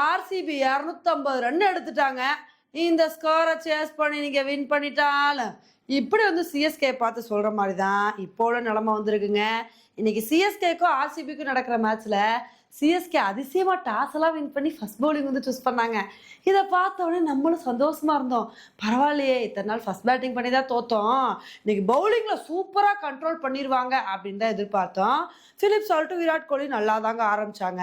RCB 250 run எடுத்துட்டாங்க. இந்த ஸ்கோரை சேஸ் பண்ணி நீங்க வின் பண்ணிட்டாலும் இப்படி சிஎஸ்கே பார்த்து சொல்ற மாதிரி தான் இப்போ உள்ள நிலைமை வந்திருக்குங்க. இன்னைக்கு சிஎஸ்கேக்கும் ஆர்சிபிக்கும் நடக்கிற மேட்ச்ல சிஎஸ்கே அதிசயமா டாஸ் எல்லாம் வின் பண்ணி ஃபர்ஸ்ட் பவுலிங் சூஸ் பண்ணாங்க. இதை பார்த்த உடனே நம்மளும் சந்தோஷமா இருந்தோம். பரவாயில்லையே, இத்தனை நாள் ஃபர்ஸ்ட் பேட்டிங் பண்ணி தான் தோத்தோம், இன்னைக்கு பவுலிங்ல சூப்பரா கண்ட்ரோல் பண்ணிடுவாங்க அப்படின்னு தான் எதிர்பார்த்தோம். பிலிப் சால்ட்டும் விராட் கோலி நல்லா தாங்க ஆரம்பிச்சாங்க.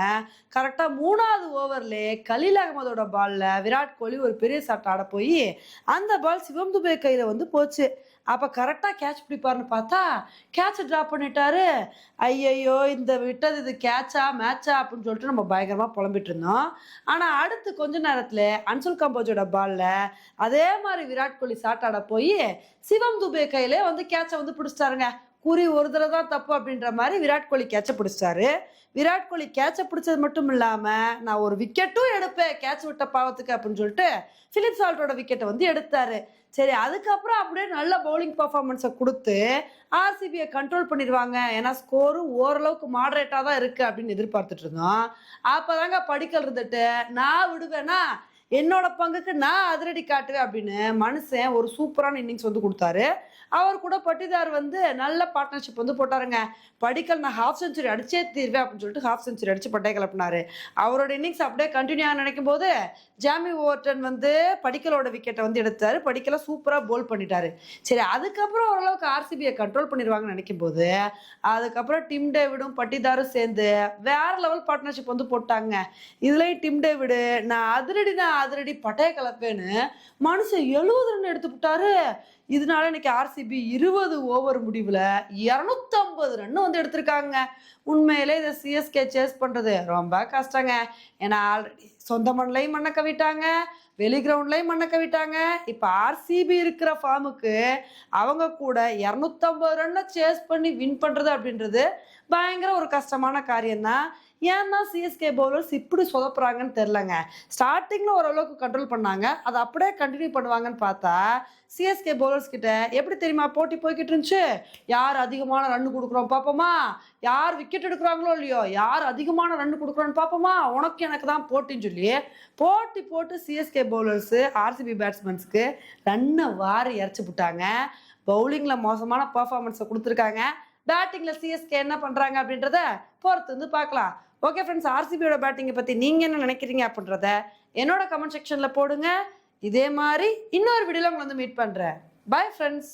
கரெக்டா 3வது ஓவர்லே கலீல் அகமதோட பால்ல விராட் கோலி ஒரு பெரிய ஷாட் ஆட போய் அந்த பால் சிவம் துபே கையில போச்சு. அப்ப கரெக்டா கேட்ச் பிடிப்பாருன்னு பார்த்தா கேட்சை டிராப் பண்ணிட்டாரு. ஐயையோ, இந்த விட்டது இது கேட்சா மேட்சா அப்படின்னு சொல்லிட்டு நம்ம பயங்கரமா புலம்பிட்டு இருந்தோம். ஆனா அடுத்து கொஞ்ச நேரத்துல அன்சுல் கம்போஜோட பால்ல அதே மாதிரி விராட் கோலி ஷாட் ஆட போய் சிவம் துபே கையிலே கேட்சை பிடிச்சிட்டாருங்க. குறி ஒரு தடவை தான் தப்பு அப்படின்ற மாதிரி விராட் கோலி கேட்சை பிடிச்சிட்டாரு. விராட் கோலி கேட்சை பிடிச்சது மட்டும் இல்லாம நான் ஒரு விக்கெட்டும் எடுப்பேன் கேட்ச் விட்ட பாவத்துக்கு அப்படின்னு சொல்லிட்டு பிலிப் சால்ட்டோட விக்கெட்டை எடுத்தாரு. சரி, அதுக்கப்புறம் அப்படியே நல்ல பவுலிங் பர்ஃபார்மன்ஸை கொடுத்து ஆர்சிபியை கண்ட்ரோல் பண்ணிடுவாங்க, ஏன்னா ஸ்கோரும் ஓரளவுக்கு மாடரேட்டாக தான் இருக்கு அப்படின்னு எதிர்பார்த்துட்டு இருந்தோம். அப்போதாங்க படிக்கல் இருந்துட்டு நான் விடுவேன்னா என்னோட பங்குக்கு நான் அதிரடி காட்டுவேன் அப்படின்னு மனுஷன் ஒரு சூப்பரான இன்னிங்ஸ் கொடுத்தாரு. அவர் கூட பட்டிதார் நல்ல பார்ட்னர்ஷிப் போட்டாருங்க. படிக்கல் நான் ஹாஃப் செஞ்சுரி அடிச்சே தீர்வேன் அப்படின்னு சொல்லிட்டு ஹாஃப் செஞ்சுரி அடிச்சு பட்டை கிளப்பினாரு. அவரோட இன்னிங்ஸ் அப்படியே கண்டினியூ ஆக நினைக்கும் போது ஜாமி ஓவர்டன் படிக்கலோட விக்கெட்டை எடுத்தாரு. படிக்கல சூப்பரா போல் பண்ணிட்டாரு. சரி, அதுக்கப்புறம் ஓரளவுக்கு ஆர்சிபியை கண்ட்ரோல் பண்ணிடுவாங்கன்னு நினைக்கும் போது அதுக்கப்புறம் டிம் டேவிடும் பட்டிதாரும் சேர்ந்து வேற லெவல் பார்ட்னர்ஷிப் போட்டாங்க. இதுலயும் டிம் டேவிடு நான் அதிரடி பட்டைய கலப்பேன்னு மனுஷன் 70 ரன் எடுத்து விட்டாரு. இதனால இன்னைக்கு ஆர்சிபி 20 ஓவர் முடிவுல 250 ரன் எடுத்திருக்காங்க. உண்மையிலே இதை சிஎஸ்கே சேஸ் பண்றது ரொம்ப கஷ்டங்க. ஏன்னா ஆல்ரெடி சொந்த மண்ணிலையும் மண்ணை கவிட்டாங்க, வெளி கிரவுண்ட்லையும் மண்ணை கவிட்டாங்க. இப்ப ஆர்சிபி இருக்கிற ஃபார்முக்கு அவங்க கூட 250 ரன்னை சேஸ் பண்ணி வின் பண்றது அப்படின்றது பயங்கர ஒரு கஷ்டமான காரியம்தான். ஏன்னா சிஎஸ்கே பவுலர்ஸ் இப்படி சொதப்புறாங்கன்னு தெரிலங்க. ஸ்டார்டிங்ல ஓரளவுக்கு கண்ட்ரோல் பண்ணாங்க, அதை அப்படியே கண்டினியூ பண்ணுவாங்கன்னு பார்த்தா சிஎஸ்கே பவுலர்ஸ் கிட்ட எப்படி தெரியுமா போட்டி போய்கிட்டு இருந்துச்சு. யார் அதிகமான ரன் கொடுக்குறோம் பார்ப்போமா, யார் விக்கெட் எடுக்கிறாங்களோ இல்லையோ, யார் அதிகமான ரன் கொடுக்குறோன்னு பார்ப்போமா, உனக்கு எனக்கு தான் போட்டின்னு சொல்லி போட்டி போட்டு சிஎஸ்கே பவுலர்ஸ் ஆர்சிபி பேட்ஸ்மேன்ஸ்க்கு ரன்னை வாரி இறச்சி விட்டாங்க. பவுலிங்ல மோசமான பர்ஃபார்மன்ஸை கொடுத்துருக்காங்க. பேட்டிங்ல சிஎஸ்கே என்ன பண்றாங்க அப்படின்றத பொறுத்து பார்க்கலாம். ஓகே ஃப்ரெண்ட்ஸ், ஆர்சிபியோட பேட்டிங்கை பத்தி நீங்க என்ன நினைக்கிறீங்க அப்படின்றத என்னோட கமெண்ட் செக்ஷன்ல போடுங்க. இதே மாதிரி இன்னொரு வீடியோல உங்களை மீட் பண்றேன். Bye friends.